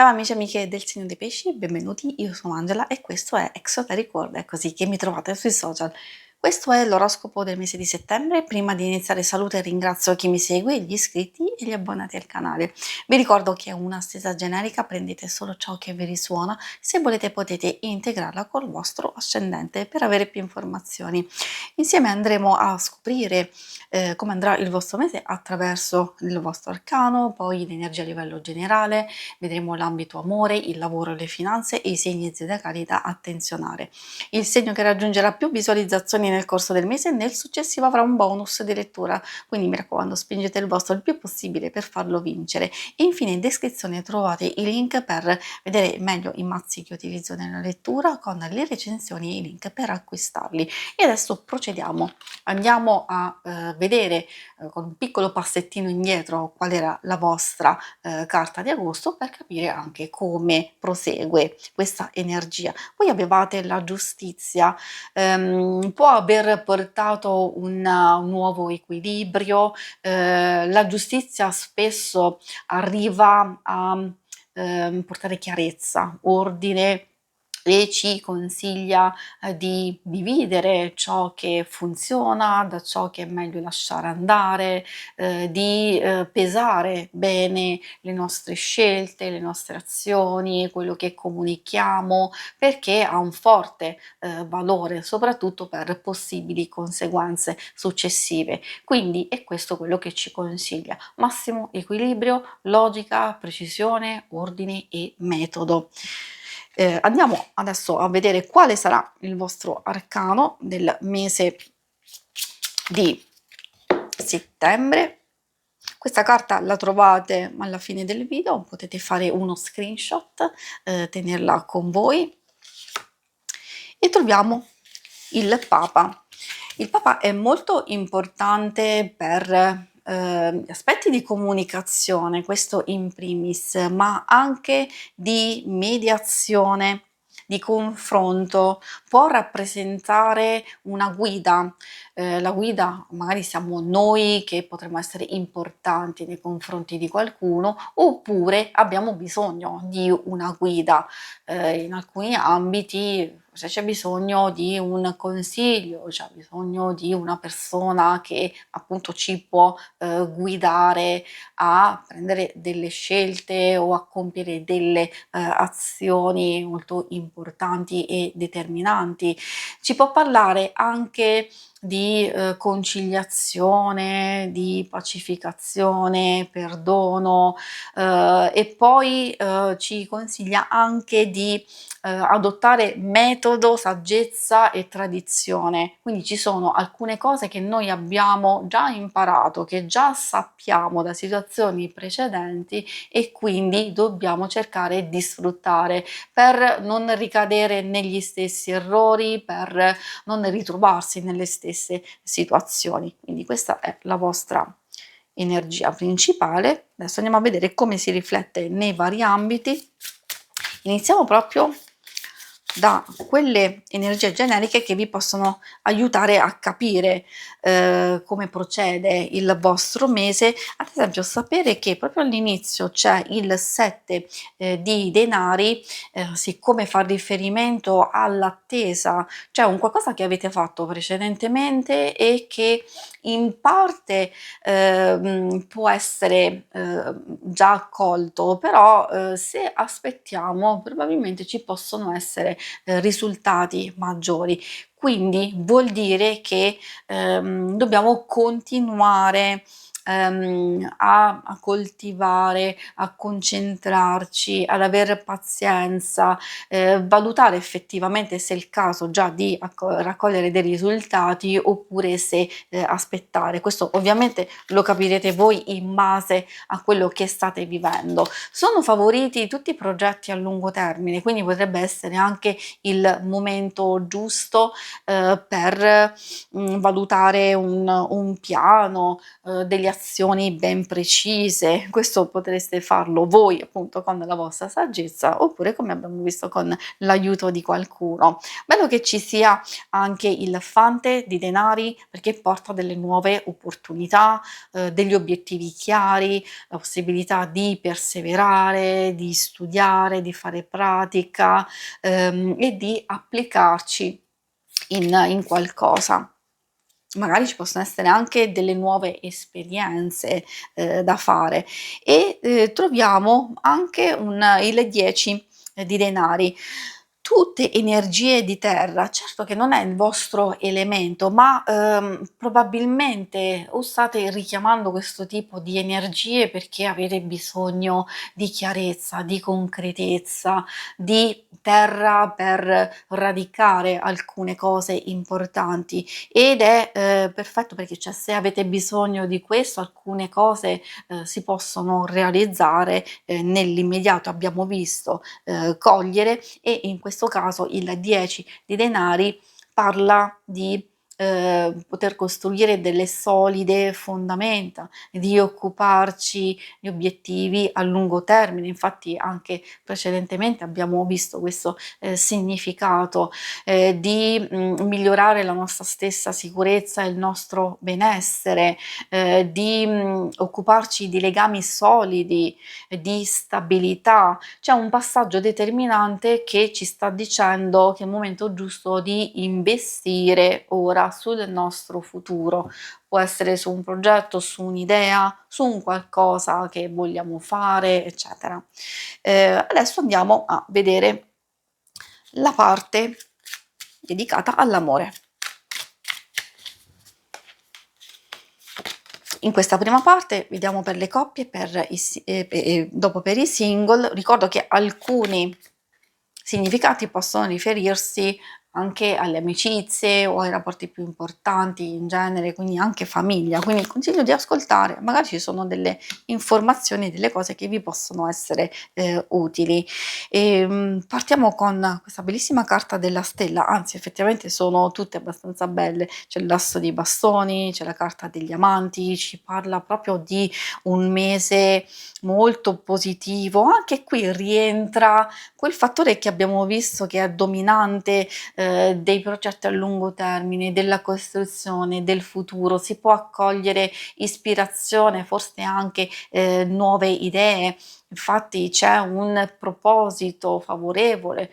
Ciao amici e amiche del segno dei pesci, benvenuti, io sono Angela e questo è Exoteric, è così che mi trovate sui social. Questo è l'oroscopo del mese di settembre. Prima di iniziare saluto e ringrazio chi mi segue, gli iscritti e gli abbonati al canale. Vi ricordo che è una stesa generica, prendete solo ciò che vi risuona, se volete potete integrarla col vostro ascendente per avere più informazioni. Insieme andremo a scoprire come andrà il vostro mese attraverso il vostro arcano, poi l'energia a livello generale, vedremo l'ambito amore, il lavoro, le finanze e i segni zodiacali da attenzionare. Il segno che raggiungerà più visualizzazioni nel corso del mese nel successivo avrà un bonus di lettura, quindi mi raccomando spingete il vostro il più possibile per farlo vincere. E infine in descrizione trovate i link per vedere meglio i mazzi che utilizzo nella lettura con le recensioni e i link per acquistarli. E adesso procediamo, andiamo a vedere con un piccolo passettino indietro qual era la vostra carta di agosto per capire anche come prosegue questa energia. Voi avevate la giustizia, può aver portato un nuovo equilibrio, la giustizia spesso arriva a portare chiarezza, ordine e ci consiglia di dividere ciò che funziona da ciò che è meglio lasciare andare, di pesare bene le nostre scelte, le nostre azioni, quello che comunichiamo, perché ha un forte valore, soprattutto per possibili conseguenze successive. Quindi è questo quello che ci consiglia: massimo equilibrio, logica, precisione, ordine e metodo. Andiamo adesso a vedere quale sarà il vostro arcano del mese di settembre. Questa carta la trovate alla fine del video, potete fare uno screenshot, tenerla con voi. E troviamo il Papa. Il Papa è molto importante per gli aspetti di comunicazione, questo in primis, ma anche di mediazione, di confronto, può rappresentare una guida. La guida magari siamo noi che potremmo essere importanti nei confronti di qualcuno, oppure abbiamo bisogno di una guida. In alcuni ambiti, se c'è bisogno di un consiglio, c'è bisogno di una persona che appunto ci può guidare a prendere delle scelte o a compiere delle azioni molto importanti e determinanti. Ci può parlare anche di conciliazione, di pacificazione, perdono, e poi ci consiglia anche di adottare metodo, saggezza e tradizione. Quindi ci sono alcune cose che noi abbiamo già imparato, che già sappiamo da situazioni precedenti e quindi dobbiamo cercare di sfruttare per non ricadere negli stessi errori, per non ritrovarsi nelle stesse situazioni. Quindi questa è la vostra energia principale. Adesso andiamo a vedere come si riflette nei vari ambiti. Iniziamo proprio da quelle energie generiche che vi possono aiutare a capire come procede il vostro mese. Ad esempio, sapere che proprio all'inizio c'è il 7 di denari, siccome fa riferimento all'attesa, cioè un qualcosa che avete fatto precedentemente e che in parte può essere già accolto, però se aspettiamo probabilmente ci possono essere risultati maggiori. Quindi vuol dire che dobbiamo continuare a coltivare, a concentrarci, ad avere pazienza, valutare effettivamente se è il caso già di raccogliere dei risultati oppure se aspettare. Questo ovviamente lo capirete voi in base a quello che state vivendo. Sono favoriti tutti i progetti a lungo termine, quindi potrebbe essere anche il momento giusto per valutare un piano, degli azioni ben precise. Questo potreste farlo voi appunto con la vostra saggezza, oppure come abbiamo visto con l'aiuto di qualcuno. Bello che ci sia anche il fante di denari perché porta delle nuove opportunità, degli obiettivi chiari, la possibilità di perseverare, di studiare, di fare pratica, e di applicarci in qualcosa. Magari ci possono essere anche delle nuove esperienze, da fare e, troviamo anche il 10 di denari. Tutte energie di terra, certo che non è il vostro elemento, ma, probabilmente o state richiamando questo tipo di energie perché avete bisogno di chiarezza, di concretezza, di terra per radicare alcune cose importanti ed è, perfetto perché, cioè, se avete bisogno di questo, alcune cose, si possono realizzare, nell'immediato. Abbiamo visto, cogliere e in questo caso il 10 di denari parla di, poter costruire delle solide fondamenta, di occuparci di obiettivi a lungo termine. Infatti anche precedentemente abbiamo visto questo, significato, di, migliorare la nostra stessa sicurezza e il nostro benessere, di, occuparci di legami solidi, di stabilità. C'è un passaggio determinante che ci sta dicendo che è il momento giusto di investire ora sul nostro futuro. Può essere su un progetto, su un'idea, su un qualcosa che vogliamo fare, eccetera. Adesso andiamo a vedere la parte dedicata all'amore. In questa prima parte vediamo per le coppie, per dopo per i single. Ricordo che alcuni significati possono riferirsi anche alle amicizie o ai rapporti più importanti in genere, quindi anche famiglia. Quindi consiglio di ascoltare, magari ci sono delle informazioni, delle cose che vi possono essere utili. Partiamo con questa bellissima carta della stella, anzi effettivamente sono tutte abbastanza belle, c'è l'asso di bastoni, c'è la carta degli amanti, ci parla proprio di un mese molto positivo. Anche qui rientra quel fattore che abbiamo visto che è dominante, dei progetti a lungo termine, della costruzione, del futuro. Si può accogliere ispirazione, forse anche, nuove idee. Infatti c'è un proposito favorevole,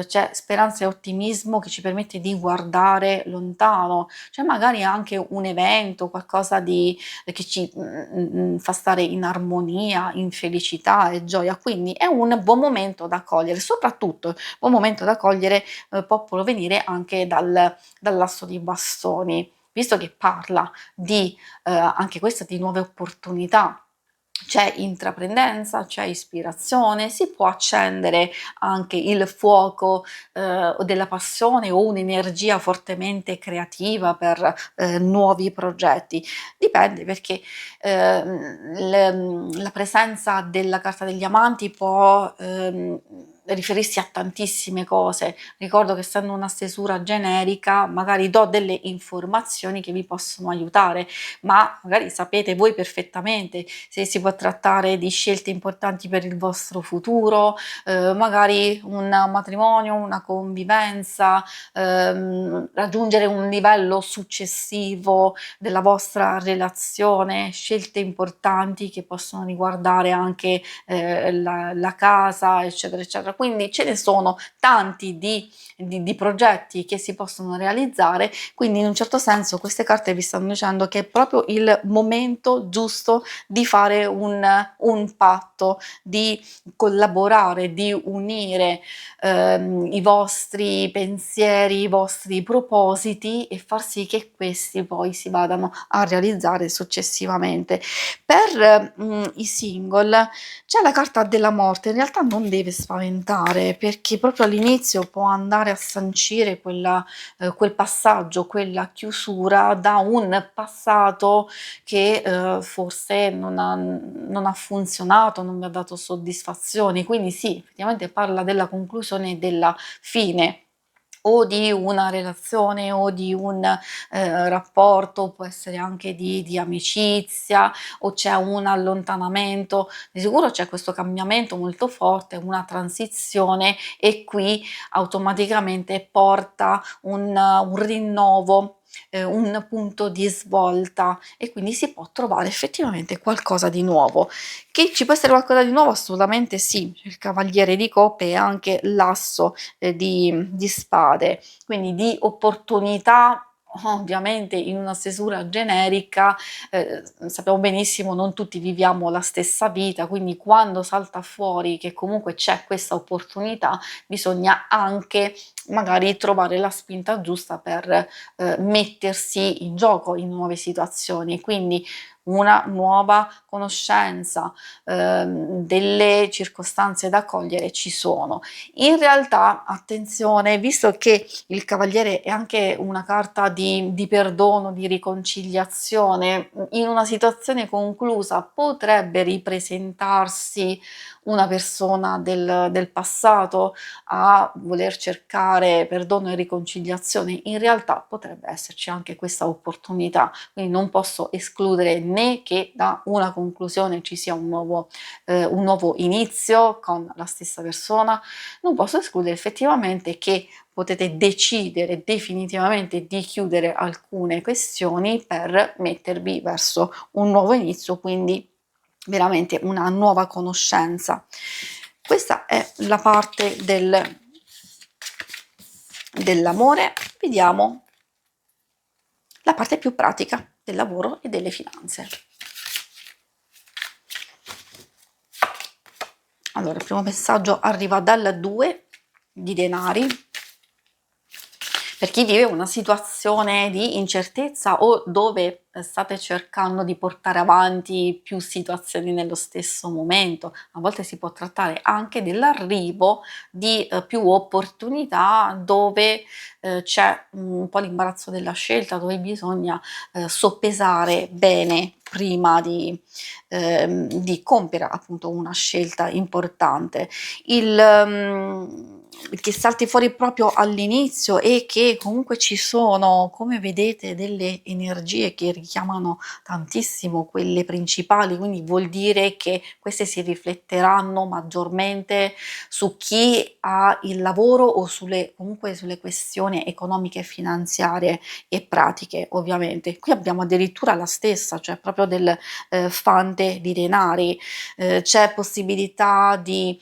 c'è speranza e ottimismo che ci permette di guardare lontano. C'è magari anche un evento, qualcosa di che ci, fa stare in armonia, in felicità e gioia, quindi è un buon momento da cogliere. Soprattutto buon momento da cogliere, può provenire anche dall'asso di bastoni, visto che parla di anche questa di nuove opportunità. C'è intraprendenza, c'è ispirazione, si può accendere anche il fuoco, della passione o un'energia fortemente creativa per, nuovi progetti. Dipende perché, la presenza della carta degli amanti può, riferirsi a tantissime cose. Ricordo che essendo una stesura generica, magari do delle informazioni che vi possono aiutare, ma magari sapete voi perfettamente se si può trattare di scelte importanti per il vostro futuro, magari un matrimonio, una convivenza, raggiungere un livello successivo della vostra relazione, scelte importanti che possono riguardare anche, la casa, eccetera, eccetera. Quindi ce ne sono tanti di progetti che si possono realizzare, quindi in un certo senso queste carte vi stanno dicendo che è proprio il momento giusto di fare un patto, di collaborare, di unire, i vostri pensieri, i vostri propositi e far sì che questi poi si vadano a realizzare successivamente. Per, i single c'è la carta della morte, in realtà non deve spaventare, perché proprio all'inizio può andare a sancire quel passaggio, quella chiusura da un passato che, forse non ha funzionato, non vi ha dato soddisfazioni. Quindi sì, effettivamente parla della conclusione e della fine. o di una relazione o di un rapporto, può essere anche di amicizia o c'è un allontanamento, di sicuro c'è questo cambiamento molto forte, una transizione e qui automaticamente porta un rinnovo, un punto di svolta e quindi si può trovare effettivamente qualcosa di nuovo. Che ci può essere qualcosa di nuovo? Assolutamente sì, il cavaliere di coppe e anche l'asso di spade, quindi di opportunità. Ovviamente in una stesura generica sappiamo benissimo non tutti viviamo la stessa vita, quindi quando salta fuori che comunque c'è questa opportunità bisogna anche magari trovare la spinta giusta per mettersi in gioco in nuove situazioni, quindi una nuova conoscenza, delle circostanze da cogliere ci sono. In realtà, attenzione, visto che il cavaliere è anche una carta di perdono, di riconciliazione, in una situazione conclusa potrebbe ripresentarsi una persona del passato a voler cercare perdono e riconciliazione, in realtà potrebbe esserci anche questa opportunità, quindi non posso escludere né che da una conclusione ci sia un nuovo inizio con la stessa persona, non posso escludere effettivamente che potete decidere definitivamente di chiudere alcune questioni per mettervi verso un nuovo inizio, quindi veramente una nuova conoscenza. Questa è la parte dell'amore. Vediamo la parte più pratica del lavoro e delle finanze. Allora, il primo messaggio arriva dal 2 di denari. Per chi vive una situazione di incertezza o dove state cercando di portare avanti più situazioni nello stesso momento, a volte si può trattare anche dell'arrivo di più opportunità dove c'è un po' l'imbarazzo della scelta, dove bisogna soppesare bene prima di compiere appunto una scelta importante. Che salti fuori proprio all'inizio e che comunque ci sono, come vedete, delle energie che richiamano tantissimo quelle principali, quindi vuol dire che queste si rifletteranno maggiormente su chi ha il lavoro o comunque sulle questioni economiche, finanziarie e pratiche, ovviamente. Qui abbiamo addirittura la stessa, cioè proprio del fante di denari, c'è possibilità di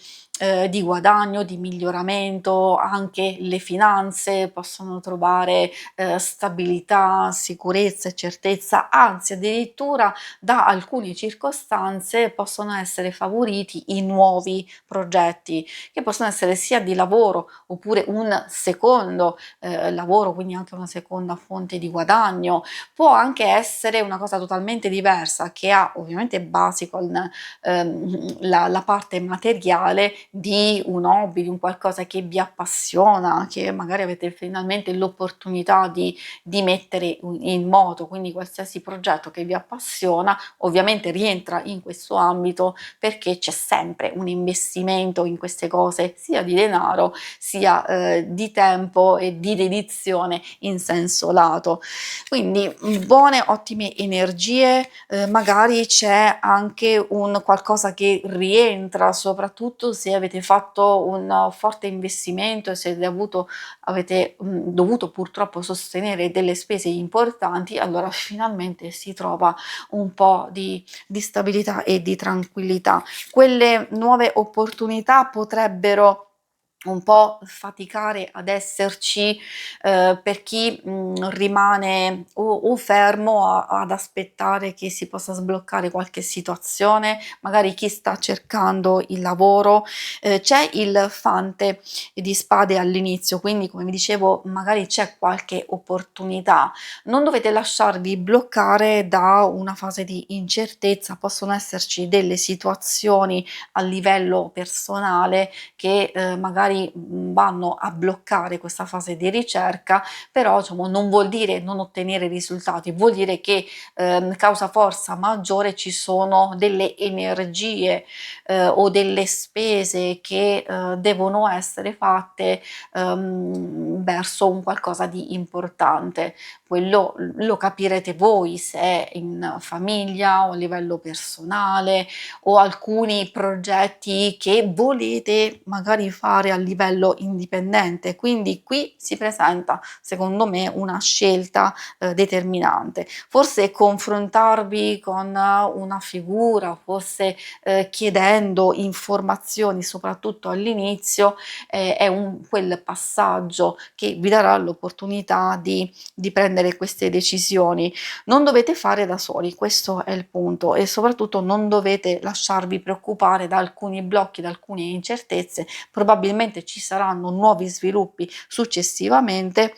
guadagno, di miglioramento, anche le finanze possono trovare stabilità, sicurezza e certezza, anzi addirittura da alcune circostanze possono essere favoriti i nuovi progetti, che possono essere sia di lavoro oppure un secondo lavoro, quindi anche una seconda fonte di guadagno, può anche essere una cosa totalmente diversa che ha ovviamente basi con la parte materiale di un hobby, di un qualcosa che vi appassiona, che magari avete finalmente l'opportunità di mettere in moto, quindi qualsiasi progetto che vi appassiona ovviamente rientra in questo ambito perché c'è sempre un investimento in queste cose, sia di denaro sia di tempo e di dedizione in senso lato. Quindi buone, ottime energie, magari c'è anche un qualcosa che rientra, soprattutto se avete fatto un forte investimento e se avete dovuto purtroppo sostenere delle spese importanti, allora finalmente si trova un po' di stabilità e di tranquillità. Quelle nuove opportunità potrebbero un po' faticare ad esserci per chi rimane o fermo ad aspettare che si possa sbloccare qualche situazione, magari chi sta cercando il lavoro. C'è il fante di spade all'inizio, quindi come vi dicevo magari c'è qualche opportunità. Non dovete lasciarvi bloccare da una fase di incertezza, possono esserci delle situazioni a livello personale che magari vanno a bloccare questa fase di ricerca, però diciamo, non vuol dire non ottenere risultati, vuol dire che causa forza maggiore ci sono delle energie o delle spese che devono essere fatte verso un qualcosa di importante. Quello lo capirete voi se è in famiglia o a livello personale o alcuni progetti che volete magari fare a livello indipendente. Quindi qui si presenta, secondo me, una scelta determinante. Forse confrontarvi con una figura, forse chiedendo informazioni, soprattutto all'inizio, è quel passaggio che vi darà l'opportunità di prendere queste decisioni. Non dovete fare da soli, questo è il punto, e soprattutto non dovete lasciarvi preoccupare da alcuni blocchi, da alcune incertezze. Probabilmente ci saranno nuovi sviluppi successivamente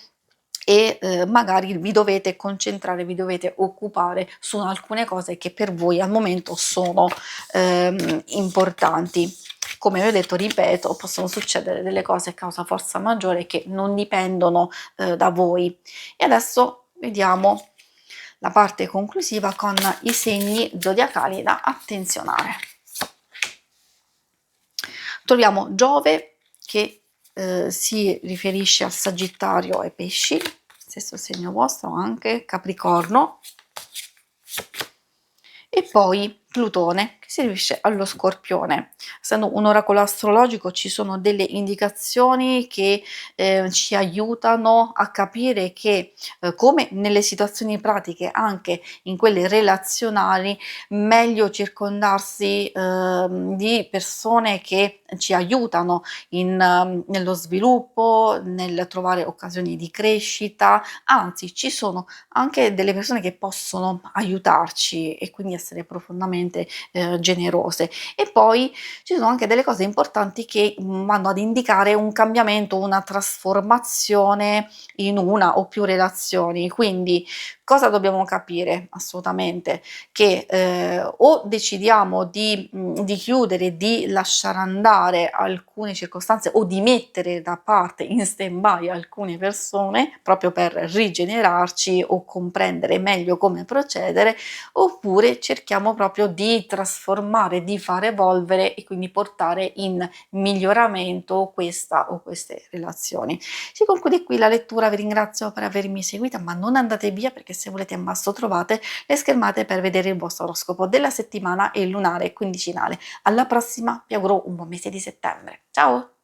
e magari vi dovete concentrare, vi dovete occupare su alcune cose che per voi al momento sono importanti. Come vi ho detto, ripeto, possono succedere delle cose a causa forza maggiore che non dipendono da voi. E adesso vediamo la parte conclusiva con i segni zodiacali da attenzionare. Troviamo Giove che si riferisce a Sagittario e Pesci, stesso segno vostro, anche Capricorno, e poi Plutone che si riferisce allo Scorpione. Essendo un oracolo astrologico ci sono delle indicazioni che ci aiutano a capire che come nelle situazioni pratiche, anche in quelle relazionali, meglio circondarsi di persone che ci aiutano nello sviluppo, nel trovare occasioni di crescita. Anzi, ci sono anche delle persone che possono aiutarci e quindi essere profondamente generose. E poi ci sono anche delle cose importanti che vanno ad indicare un cambiamento, una trasformazione in una o più relazioni. Quindi cosa dobbiamo capire? Assolutamente che o decidiamo di chiudere, di lasciare andare alcune circostanze o di mettere da parte in stand-by alcune persone proprio per rigenerarci o comprendere meglio come procedere, oppure cerchiamo proprio di trasformare, di far evolvere e quindi portare in miglioramento questa o queste relazioni. Si conclude qui la lettura, vi ringrazio per avermi seguita, ma non andate via perché se volete in basso trovate le schermate per vedere il vostro oroscopo della settimana e il lunare quindicinale. Alla prossima, vi auguro un buon mese di settembre. Ciao!